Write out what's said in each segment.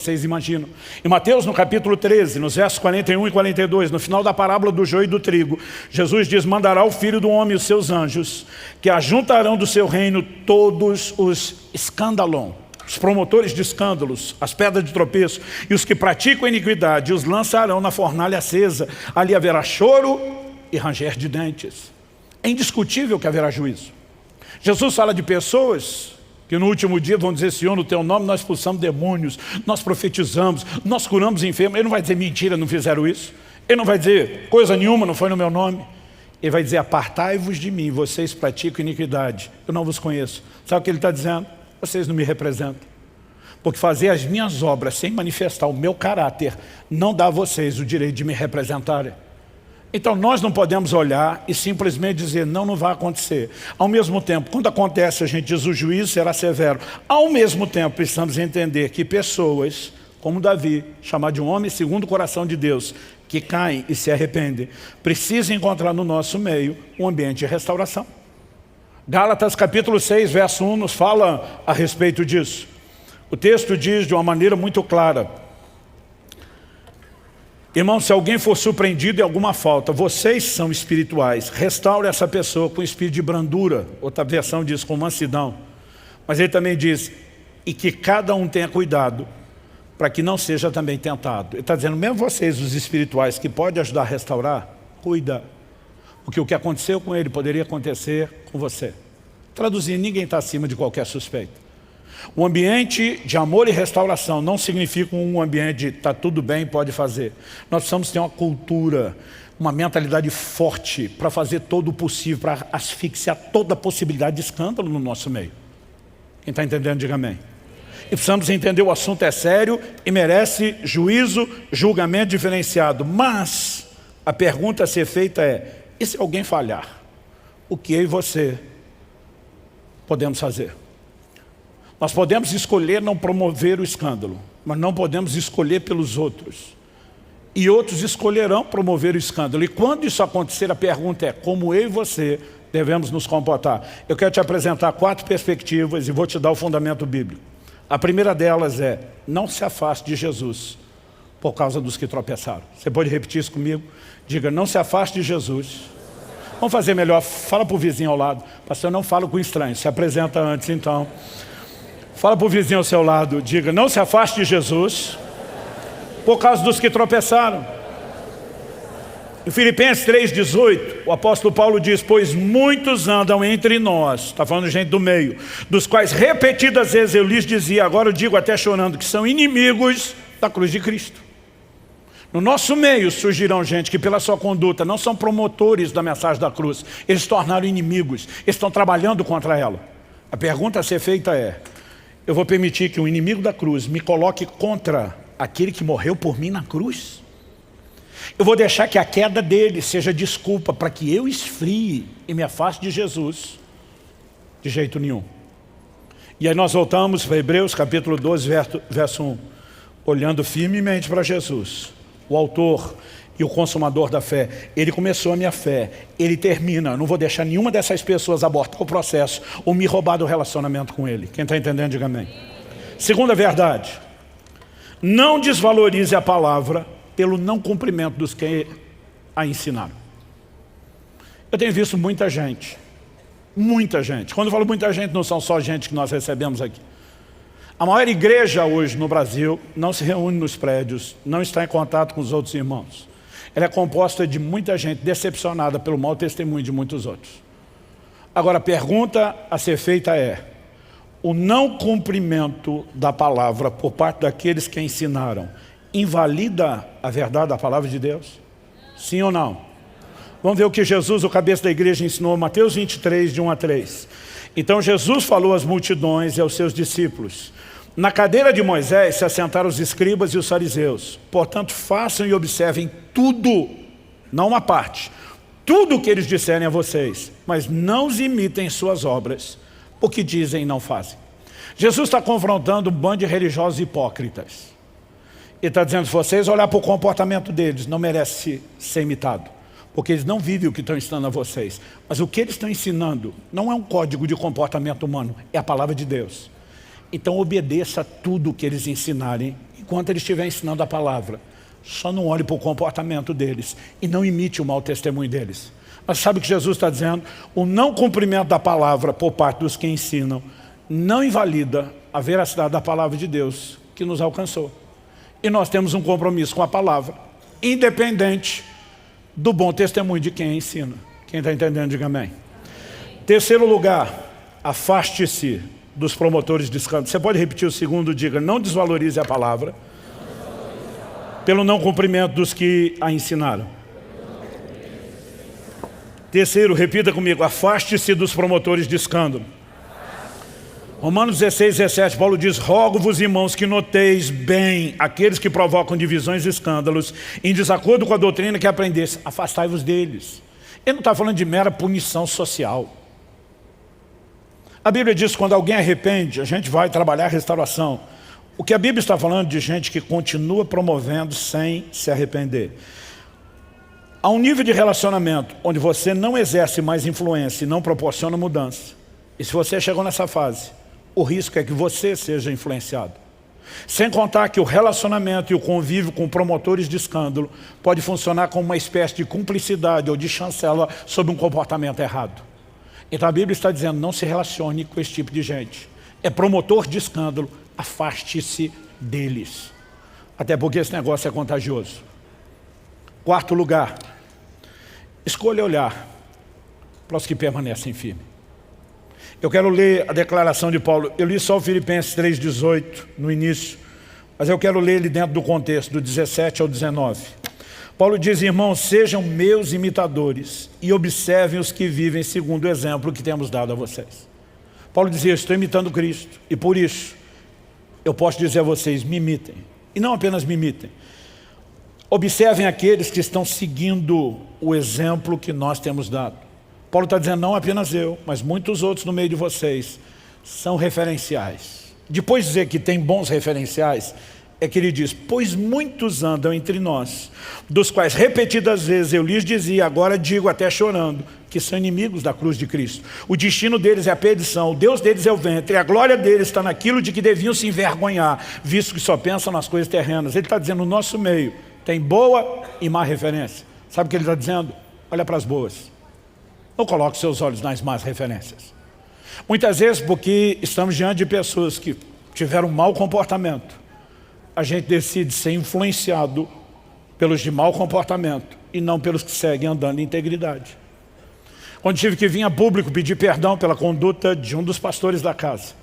vocês imaginam. Em Mateus, no capítulo 13, nos versos 41 e 42, no final da parábola do joio e do trigo, Jesus diz: mandará o Filho do Homem e os seus anjos, que ajuntarão do seu reino todos os escândalon, os promotores de escândalos, as pedras de tropeço, e os que praticam iniquidade, os lançarão na fornalha acesa. Ali haverá choro e ranger de dentes. É indiscutível que haverá juízo. Jesus fala de pessoas que no último dia vão dizer: Senhor, no teu nome nós expulsamos demônios, nós profetizamos, nós curamos enfermos. Ele não vai dizer mentira, não fizeram isso. Ele não vai dizer coisa nenhuma, não foi no meu nome. Ele vai dizer: apartai-vos de mim, vocês praticam iniquidade, eu não vos conheço. Sabe o que ele está dizendo? Vocês não me representam. Porque fazer as minhas obras sem manifestar o meu caráter não dá a vocês o direito de me representarem. Então nós não podemos olhar e simplesmente dizer: não, não vai acontecer. Ao mesmo tempo, quando acontece, a gente diz: o juízo será severo. Ao mesmo tempo, precisamos entender que pessoas como Davi, chamado de um homem segundo o coração de Deus, que caem e se arrependem, precisam encontrar no nosso meio um ambiente de restauração. Gálatas capítulo 6, verso 1 nos fala a respeito disso. O texto diz de uma maneira muito clara: irmão, se alguém for surpreendido em alguma falta, vocês são espirituais, restaure essa pessoa com espírito de brandura. Outra versão diz com mansidão. Mas ele também diz: e que cada um tenha cuidado, para que não seja também tentado. Ele está dizendo: mesmo vocês, os espirituais, que podem ajudar a restaurar, cuida. Porque o que aconteceu com ele poderia acontecer com você. Traduzindo, ninguém está acima de qualquer suspeito. Um ambiente de amor e restauração não significa um ambiente de está tudo bem, pode fazer. Nós precisamos ter uma cultura, uma mentalidade forte para fazer todo o possível, para asfixiar toda a possibilidade de escândalo no nosso meio. Quem está entendendo, diga amém. E precisamos entender: o assunto é sério e merece juízo, julgamento diferenciado. Mas a pergunta a ser feita é: e se alguém falhar? O que eu e você podemos fazer? Nós podemos escolher não promover o escândalo, mas não podemos escolher pelos outros. E outros escolherão promover o escândalo. E quando isso acontecer, a pergunta é: como eu e você devemos nos comportar? Eu quero te apresentar 4 perspectivas e vou te dar o fundamento bíblico. A primeira delas é: não se afaste de Jesus por causa dos que tropeçaram. Você pode repetir isso comigo? Diga: não se afaste de Jesus. Vamos fazer melhor, fala para o vizinho ao lado. Pastor, não fala com estranho, se apresenta antes então. Fala para o vizinho ao seu lado, diga: não se afaste de Jesus por causa dos que tropeçaram. Em Filipenses 3,18, o apóstolo Paulo diz: pois muitos andam entre nós, está falando de gente do meio, dos quais repetidas vezes eu lhes dizia, agora eu digo até chorando, que são inimigos da cruz de Cristo. No nosso meio surgirão gente que pela sua conduta não são promotores da mensagem da cruz, eles se tornaram inimigos, eles estão trabalhando contra ela. A pergunta a ser feita é: eu vou permitir que um inimigo da cruz me coloque contra aquele que morreu por mim na cruz? Eu vou deixar que a queda dele seja desculpa para que eu esfrie e me afaste de Jesus? De jeito nenhum. E aí nós voltamos para Hebreus capítulo 12, verso 1. Olhando firmemente para Jesus, o autor e o consumador da fé. Ele começou a minha fé, ele termina. Eu não vou deixar nenhuma dessas pessoas abortar o processo ou me roubar do relacionamento com ele. Quem está entendendo, diga amém. Segunda verdade: não desvalorize a palavra pelo não cumprimento dos que a ensinaram. Eu tenho visto muita gente. Quando eu falo muita gente, não são só gente que nós recebemos aqui. A maior igreja hoje no Brasil não se reúne nos prédios, não está em contato com os outros irmãos. Ela é composta de muita gente decepcionada pelo mau testemunho de muitos outros. Agora, a pergunta a ser feita é: o não cumprimento da palavra por parte daqueles que a ensinaram invalida a verdade da palavra de Deus? Sim ou não? Vamos ver o que Jesus, o cabeça da igreja, ensinou. Mateus 23, de 1 a 3. Então Jesus falou às multidões e aos seus discípulos: na cadeira de Moisés se assentaram os escribas e os fariseus. Portanto, façam e observem tudo, não uma parte, tudo o que eles disserem a vocês, mas não os imitem em suas obras, porque dizem e não fazem. Jesus está confrontando um bando de religiosos hipócritas. Ele está dizendo: se vocês olhar para o comportamento deles, não merece ser imitado, porque eles não vivem o que estão ensinando a vocês. Mas o que eles estão ensinando não é um código de comportamento humano, é a palavra de Deus. Então obedeça a tudo que eles ensinarem, enquanto eles estiverem ensinando a palavra. Só não olhe para o comportamento deles e não imite o mau testemunho deles. Mas sabe o que Jesus está dizendo? O não cumprimento da palavra por parte dos que ensinam não invalida a veracidade da palavra de Deus que nos alcançou. E nós temos um compromisso com a palavra, independente do bom testemunho de quem ensina. Quem está entendendo, diga amém. Terceiro lugar, afaste-se dos promotores de escândalo. Você pode repetir o segundo, diga, não desvalorize a palavra pelo não cumprimento dos que a ensinaram. Terceiro, repita comigo, afaste-se dos promotores de escândalo. Romanos 16, 17, Paulo diz, rogo-vos, irmãos, que noteis bem aqueles que provocam divisões e escândalos em desacordo com a doutrina que aprendesse. Afastai-vos deles. Ele não está falando de mera punição social. A Bíblia diz que quando alguém arrepende, a gente vai trabalhar a restauração. O que a Bíblia está falando de gente que continua promovendo sem se arrepender. Há um nível de relacionamento onde você não exerce mais influência e não proporciona mudança. E se você chegou nessa fase, o risco é que você seja influenciado. Sem contar que o relacionamento e o convívio com promotores de escândalo pode funcionar como uma espécie de cumplicidade ou de chancela sobre um comportamento errado. Então a Bíblia está dizendo, não se relacione com esse tipo de gente. É promotor de escândalo, afaste-se deles. Até porque esse negócio é contagioso. Quarto lugar, escolha olhar para os que permanecem firmes. Eu quero ler a declaração de Paulo. Eu li só o Filipenses 3,18 no início, mas eu quero ler ele dentro do contexto, do 17 ao 19. Paulo diz, irmãos, sejam meus imitadores e observem os que vivem segundo o exemplo que temos dado a vocês. Paulo dizia, eu estou imitando Cristo e por isso eu posso dizer a vocês, me imitem. E não apenas me imitem. Observem aqueles que estão seguindo o exemplo que nós temos dado. Paulo está dizendo, não apenas eu, mas muitos outros no meio de vocês são referenciais. Depois de dizer que tem bons referenciais, é que ele diz, pois muitos andam entre nós, dos quais repetidas vezes eu lhes dizia, agora digo até chorando, que são inimigos da cruz de Cristo. O destino deles é a perdição, o Deus deles é o ventre, e a glória deles está naquilo de que deviam se envergonhar, visto que só pensam nas coisas terrenas. Ele está dizendo, no nosso meio tem boa e má referência. Sabe o que ele está dizendo? Olha para as boas. Não coloque seus olhos nas más referências. Muitas vezes porque estamos diante de pessoas que tiveram um mau comportamento, a gente decide ser influenciado pelos de mau comportamento e não pelos que seguem andando em integridade. Quando tive que vir a público pedir perdão pela conduta de um dos pastores da casa,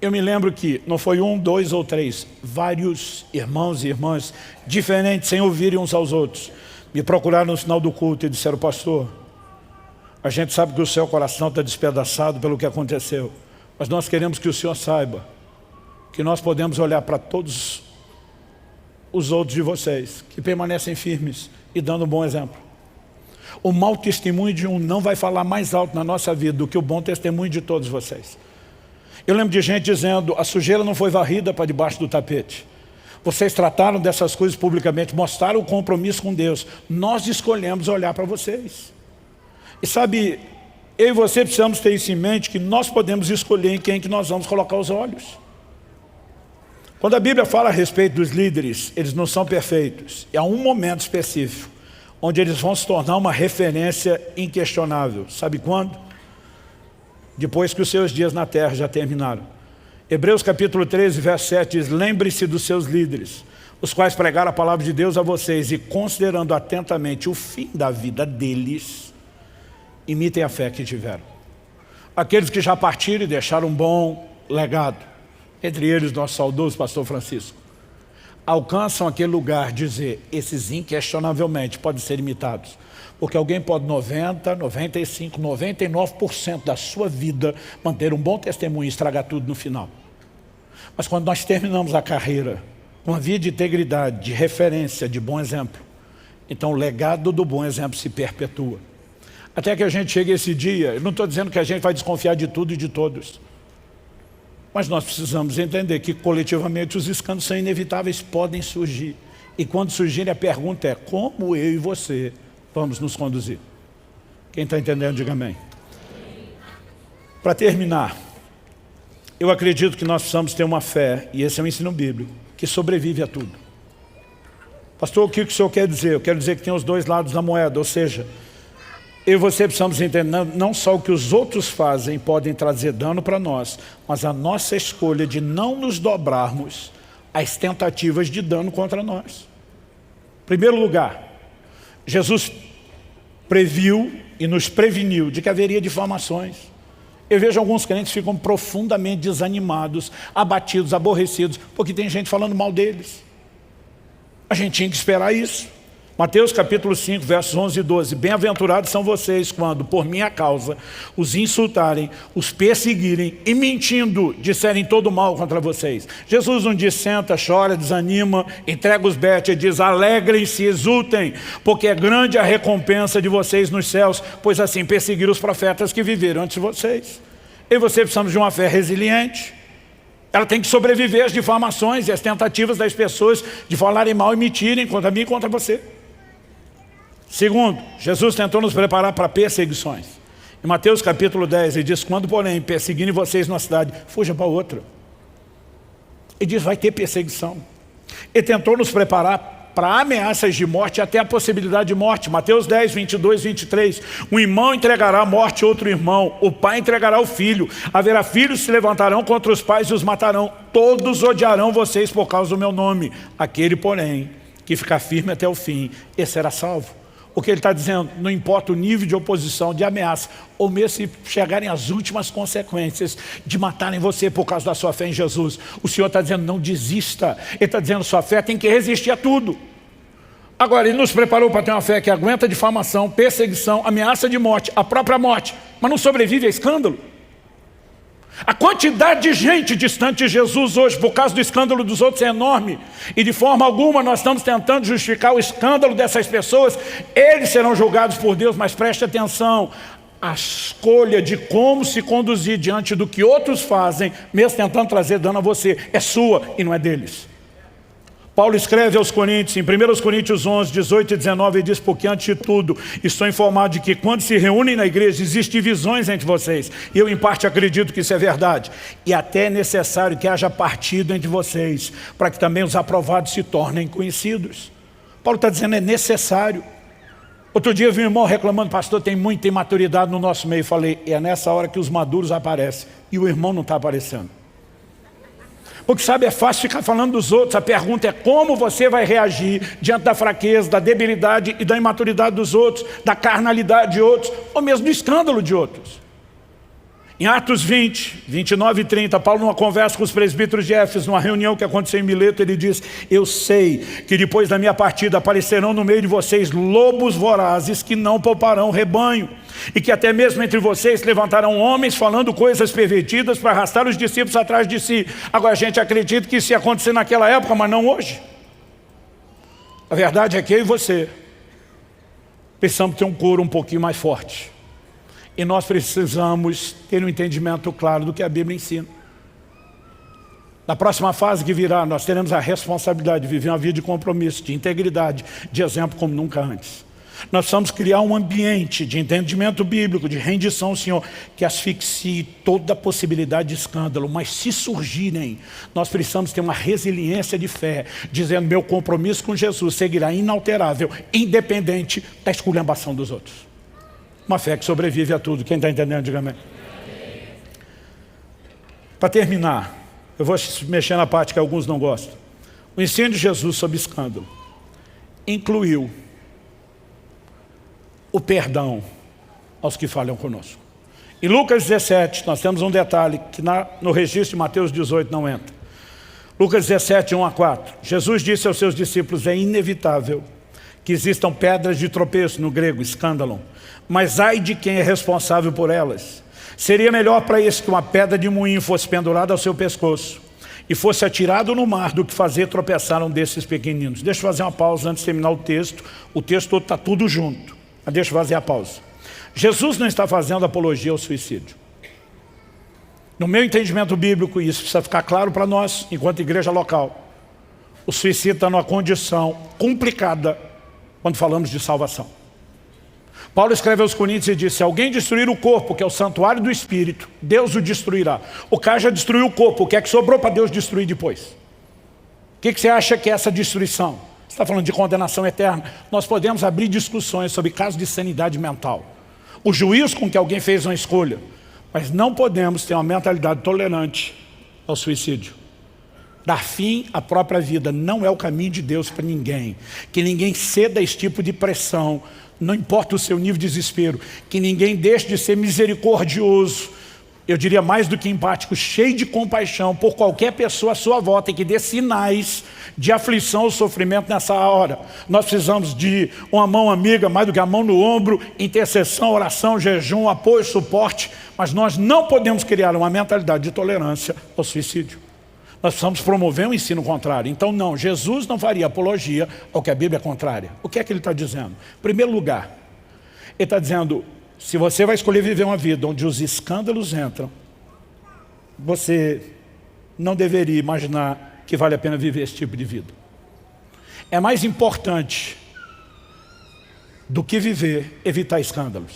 eu me lembro que não foi um, dois ou três, vários irmãos e irmãs diferentes, sem ouvirem uns aos outros, me procuraram no final do culto e disseram, pastor, a gente sabe que o seu coração está despedaçado pelo que aconteceu, mas nós queremos que o senhor saiba que nós podemos olhar para todos os outros de vocês, que permanecem firmes e dando um bom exemplo. O mau testemunho de um não vai falar mais alto na nossa vida do que o bom testemunho de todos vocês. Eu lembro de gente dizendo, a sujeira não foi varrida para debaixo do tapete. Vocês trataram dessas coisas publicamente, mostraram o compromisso com Deus. Nós escolhemos olhar para vocês. E sabe, eu e você precisamos ter isso em mente, que nós podemos escolher em quem que nós vamos colocar os olhos. Quando a Bíblia fala a respeito dos líderes, eles não são perfeitos. E há um momento específico, onde eles vão se tornar uma referência inquestionável. Sabe quando? Depois que os seus dias na terra já terminaram. Hebreus capítulo 13, verso 7 diz, lembre-se dos seus líderes, os quais pregaram a palavra de Deus a vocês, e considerando atentamente o fim da vida deles, imitem a fé que tiveram. Aqueles que já partiram e deixaram um bom legado, entre eles nosso saudoso pastor Francisco, alcançam aquele lugar, dizer, esses inquestionavelmente podem ser imitados, porque alguém pode 90, 95, 99% da sua vida manter um bom testemunho e estragar tudo no final. Mas quando nós terminamos a carreira com uma vida de integridade, de referência, de bom exemplo, então o legado do bom exemplo se perpetua. Até que a gente chegue a esse dia, eu não estou dizendo que a gente vai desconfiar de tudo e de todos, mas nós precisamos entender que coletivamente os escândalos são inevitáveis, podem surgir. E quando surgirem, a pergunta é, como eu e você vamos nos conduzir? Quem está entendendo, diga amém. Para terminar, eu acredito que nós precisamos ter uma fé, e esse é o ensino bíblico, que sobrevive a tudo. Pastor, o que o senhor quer dizer? Eu quero dizer que tem os dois lados da moeda, ou seja, eu e você precisamos entender não só o que os outros fazem podem trazer dano para nós, mas a nossa escolha de não nos dobrarmos às tentativas de dano contra nós. Em primeiro lugar, Jesus previu e nos preveniu de que haveria difamações. Eu vejo alguns crentes que ficam profundamente desanimados, abatidos, aborrecidos, porque tem gente falando mal deles. A gente tinha que esperar isso. Mateus capítulo 5, versos 11 e 12. Bem-aventurados são vocês quando, por minha causa, os insultarem, os perseguirem e mentindo, disserem todo mal contra vocês. Jesus não diz senta, chora, desanima, entrega os betes, ele diz alegrem-se, exultem, porque é grande a recompensa de vocês nos céus, pois assim perseguiram os profetas que viveram antes de vocês. Eu e você precisamos de uma fé resiliente. Ela tem que sobreviver às difamações e às tentativas das pessoas de falarem mal e mentirem contra mim e contra você. Segundo, Jesus tentou nos preparar para perseguições. Em Mateus capítulo 10, ele diz, quando porém perseguirem vocês numa cidade, fuja para outra. Ele diz, vai ter perseguição. Ele tentou nos preparar para ameaças de morte e até a possibilidade de morte. Mateus 10, 22, 23. Um irmão entregará à morte outro irmão, o pai entregará o filho. Haverá filhos que se levantarão contra os pais e os matarão. Todos odiarão vocês por causa do meu nome. Aquele, porém, que ficar firme até o fim, esse será salvo. O que ele está dizendo, não importa o nível de oposição, de ameaça, ou mesmo se chegarem às últimas consequências de matarem você por causa da sua fé em Jesus, o Senhor está dizendo, não desista. Ele está dizendo, sua fé tem que resistir a tudo. Agora, ele nos preparou para ter uma fé que aguenta difamação, perseguição, ameaça de morte, a própria morte, mas não sobrevive a escândalo. A quantidade de gente distante de Jesus hoje, por causa do escândalo dos outros, é enorme. E de forma alguma nós estamos tentando justificar o escândalo dessas pessoas. Eles serão julgados por Deus, mas preste atenção. A escolha de como se conduzir diante do que outros fazem, mesmo tentando trazer dano a você, é sua e não é deles. Paulo escreve aos Coríntios, em 1 Coríntios 11, 18 e 19, ele diz, porque antes de tudo, estou informado de que quando se reúnem na igreja, existem divisões entre vocês. E eu, em parte, acredito que isso é verdade. E até é necessário que haja partido entre vocês, para que também os aprovados se tornem conhecidos. Paulo está dizendo, é necessário. Outro dia eu vi um irmão reclamando, pastor, tem muita imaturidade no nosso meio. Eu falei, é nessa hora que os maduros aparecem. E o irmão não está aparecendo. Porque sabe, é fácil ficar falando dos outros. A pergunta é como você vai reagir diante da fraqueza, da debilidade e da imaturidade dos outros, da carnalidade de outros, ou mesmo do escândalo de outros. Em Atos 20, 29 e 30, Paulo numa conversa com os presbíteros de Éfeso, numa reunião que aconteceu em Mileto, ele diz, eu sei que depois da minha partida aparecerão no meio de vocês lobos vorazes que não pouparão rebanho, e que até mesmo entre vocês levantarão homens falando coisas pervertidas para arrastar os discípulos atrás de si. Agora a gente acredita que isso ia acontecer naquela época, mas não hoje. A verdade é que eu e você precisamos ter um coro um pouquinho mais forte. E nós precisamos ter um entendimento claro do que a Bíblia ensina. Na próxima fase que virá, nós teremos a responsabilidade de viver uma vida de compromisso, de integridade, de exemplo como nunca antes. Nós precisamos criar um ambiente de entendimento bíblico, de rendição ao Senhor, que asfixie toda a possibilidade de escândalo. Mas se surgirem, nós precisamos ter uma resiliência de fé, dizendo, meu compromisso com Jesus seguirá inalterável, independente da esculhambação dos outros. Uma fé que sobrevive a tudo. Quem está entendendo, diga amém. Para terminar, eu vou mexer na parte que alguns não gostam. O ensino de Jesus sobre escândalo incluiu o perdão aos que falham conosco. Em Lucas 17, nós temos um detalhe que no registro de Mateus 18 não entra. Lucas 17, 1 a 4. Jesus disse aos seus discípulos, é inevitável que existam pedras de tropeço, no grego, escândalo, mas ai de quem é responsável por elas. Seria melhor para esse que uma pedra de moinho fosse pendurada ao seu pescoço e fosse atirado no mar do que fazer tropeçar um desses pequeninos. Deixa eu fazer uma pausa antes de terminar o texto todo está tudo junto, mas deixa eu fazer a pausa. Jesus não está fazendo apologia ao suicídio. No meu entendimento bíblico, isso precisa ficar claro para nós, enquanto igreja local. O suicídio está numa condição complicada quando falamos de salvação. Paulo escreve aos Coríntios e diz, se alguém destruir o corpo, que é o santuário do Espírito, Deus o destruirá. O cara já destruiu o corpo, o que é que sobrou para Deus destruir depois? O que você acha que é essa destruição? Você está falando de condenação eterna? Nós podemos abrir discussões sobre casos de sanidade mental. O juízo com que alguém fez uma escolha. Mas não podemos ter uma mentalidade tolerante ao suicídio. Dar fim à própria vida não é o caminho de Deus para ninguém. Que ninguém ceda a esse tipo de pressão, não importa o seu nível de desespero. Que ninguém deixe de ser misericordioso, eu diria mais do que empático, cheio de compaixão por qualquer pessoa à sua volta e que dê sinais de aflição ou sofrimento nessa hora. Nós precisamos de uma mão amiga, mais do que a mão no ombro, intercessão, oração, jejum, apoio, suporte, mas nós não podemos criar uma mentalidade de tolerância ao suicídio. Nós precisamos promover um ensino contrário. Então não, Jesus não faria apologia ao que a Bíblia é contrária. O que é que ele está dizendo? Em primeiro lugar, ele está dizendo, se você vai escolher viver uma vida onde os escândalos entram, você não deveria imaginar que vale a pena viver esse tipo de vida. É mais importante do que viver, evitar escândalos.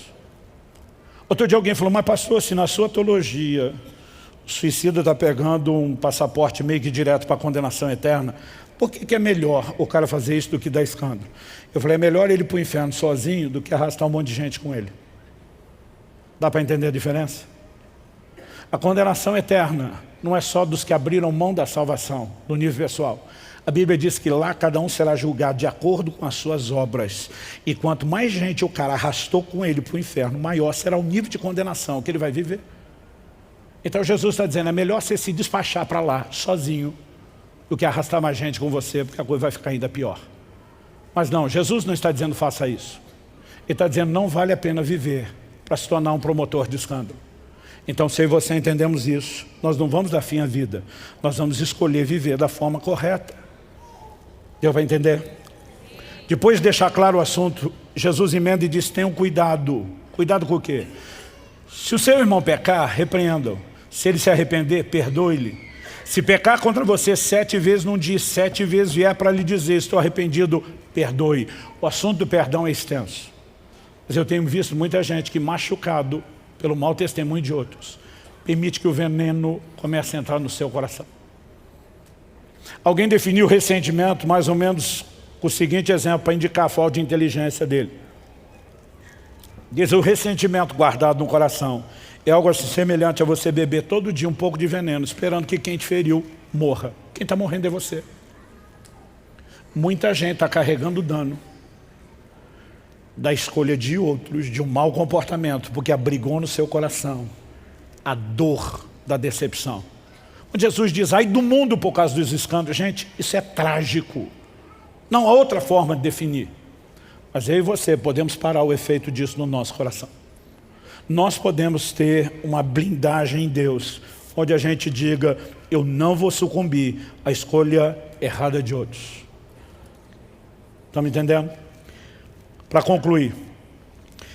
Outro dia alguém falou, mas pastor, se na sua teologia o suicida está pegando um passaporte meio que direto para a condenação eterna, por que é melhor o cara fazer isso do que dar escândalo? Eu falei, é melhor ele ir para o inferno sozinho do que arrastar um monte de gente com ele. Dá para entender a diferença? A condenação eterna não é só dos que abriram mão da salvação, no nível pessoal. A Bíblia diz que lá cada um será julgado de acordo com as suas obras. E quanto mais gente o cara arrastou com ele para o inferno, maior será o nível de condenação que ele vai viver. Então Jesus está dizendo, é melhor você se despachar para lá, sozinho, do que arrastar mais gente com você, porque a coisa vai ficar ainda pior. Mas não, Jesus não está dizendo faça isso. Ele está dizendo não vale a pena viver para se tornar um promotor de escândalo. Então, se eu e você entendemos isso, nós não vamos dar fim à vida. Nós vamos escolher viver da forma correta. Deu para entender? Depois de deixar claro o assunto, Jesus emenda e diz, tenham cuidado. Cuidado com o quê? Se o seu irmão pecar, repreenda-o. Se ele se arrepender, perdoe-lhe. Se pecar contra você 7 vezes num dia, 7 vezes vier para lhe dizer, estou arrependido, perdoe. O assunto do perdão é extenso. Mas eu tenho visto muita gente que, machucado pelo mau testemunho de outros, permite que o veneno comece a entrar no seu coração. Alguém definiu o ressentimento mais ou menos com o seguinte exemplo, para indicar a falta de inteligência dele. Diz, o ressentimento guardado no coração é algo assim semelhante a você beber todo dia um pouco de veneno, esperando que quem te feriu morra. Quem está morrendo é você. Muita gente está carregando dano da escolha de outros, de um mau comportamento, porque abrigou no seu coração a dor da decepção. Quando Jesus diz, ai do mundo por causa dos escândalos, gente, isso é trágico. Não há outra forma de definir. Mas eu e você podemos parar o efeito disso no nosso coração. Nós podemos ter uma blindagem em Deus, onde a gente diga, eu não vou sucumbir à escolha errada de outros. Estão me entendendo? Para concluir,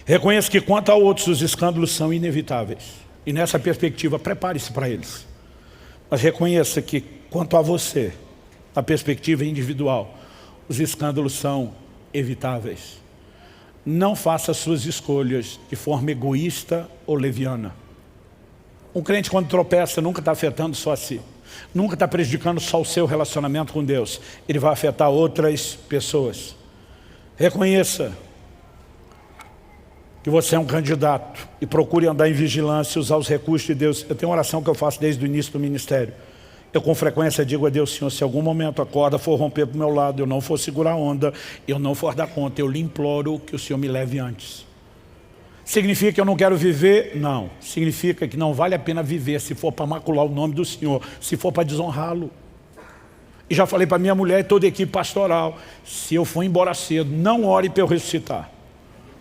reconheça que quanto a outros os escândalos são inevitáveis. E nessa perspectiva, prepare-se para eles. Mas reconheça que quanto a você, na perspectiva individual, os escândalos são evitáveis. Não faça suas escolhas de forma egoísta ou leviana. Um crente quando tropeça nunca está afetando só a si. Nunca está prejudicando só o seu relacionamento com Deus. Ele vai afetar outras pessoas. Reconheça que você é um candidato e procure andar em vigilância e usar os recursos de Deus. Eu tenho uma oração que eu faço desde o início do ministério. Eu com frequência digo a Deus, Senhor, se algum momento a corda for romper para o meu lado, eu não for segurar a onda, eu não for dar conta, eu lhe imploro que o Senhor me leve antes. Significa que eu não quero viver? Não. Significa que não vale a pena viver se for para macular o nome do Senhor, se for para desonrá-lo. E já falei para minha mulher e toda a equipe pastoral, se eu for embora cedo, não ore para eu ressuscitar.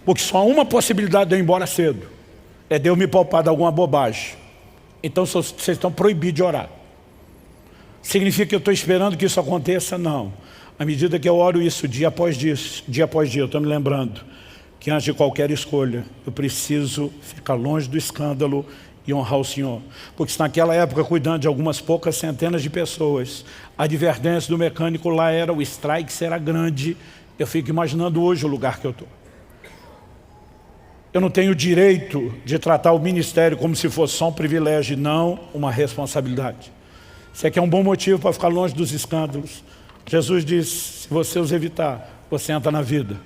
Porque só há uma possibilidade de eu ir embora cedo, é de eu me poupar de alguma bobagem. Então vocês estão proibidos de orar. Significa que eu estou esperando que isso aconteça? Não. À medida que eu oro isso, dia após dia, eu estou me lembrando que antes de qualquer escolha, eu preciso ficar longe do escândalo e honrar o Senhor. Porque se naquela época, cuidando de algumas poucas centenas de pessoas, a advertência do mecânico lá era, o strike será grande, eu fico imaginando hoje o lugar que eu estou. Eu não tenho o direito de tratar o ministério como se fosse só um privilégio e não uma responsabilidade. Isso aqui é um bom motivo para ficar longe dos escândalos. Jesus diz, se você os evitar, você entra na vida.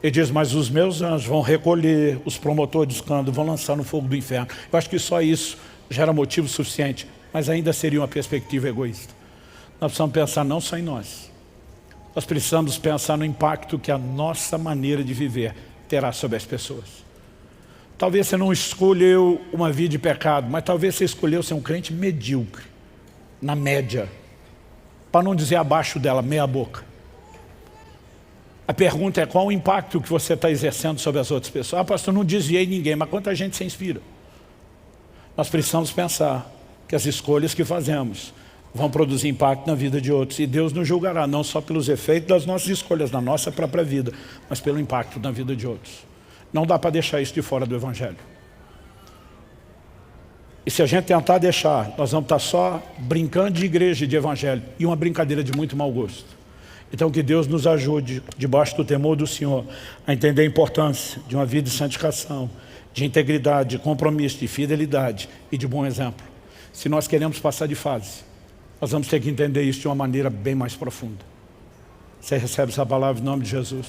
Ele diz, mas os meus anjos vão recolher os promotores de escândalo, vão lançar no fogo do inferno. Eu acho que só isso já era motivo suficiente, mas ainda seria uma perspectiva egoísta. Nós precisamos pensar não só em nós. Nós precisamos pensar no impacto que a nossa maneira de viver terá sobre as pessoas. Talvez você não escolheu uma vida de pecado, mas talvez você escolheu ser um crente medíocre, na média, para não dizer abaixo dela, meia boca. A pergunta é qual o impacto que você está exercendo sobre as outras pessoas. Ah, pastor, eu não desviei ninguém, mas quanta gente se inspira? Nós precisamos pensar que as escolhas que fazemos vão produzir impacto na vida de outros. E Deus nos julgará, não só pelos efeitos das nossas escolhas, na nossa própria vida, mas pelo impacto na vida de outros. Não dá para deixar isso de fora do Evangelho. E se a gente tentar deixar, nós vamos estar só brincando de igreja e de Evangelho. E uma brincadeira de muito mau gosto. Então que Deus nos ajude, debaixo do temor do Senhor, a entender a importância de uma vida de santificação, de integridade, de compromisso, de fidelidade e de bom exemplo. Se nós queremos passar de fase, nós vamos ter que entender isso de uma maneira bem mais profunda. Você recebe essa palavra em nome de Jesus?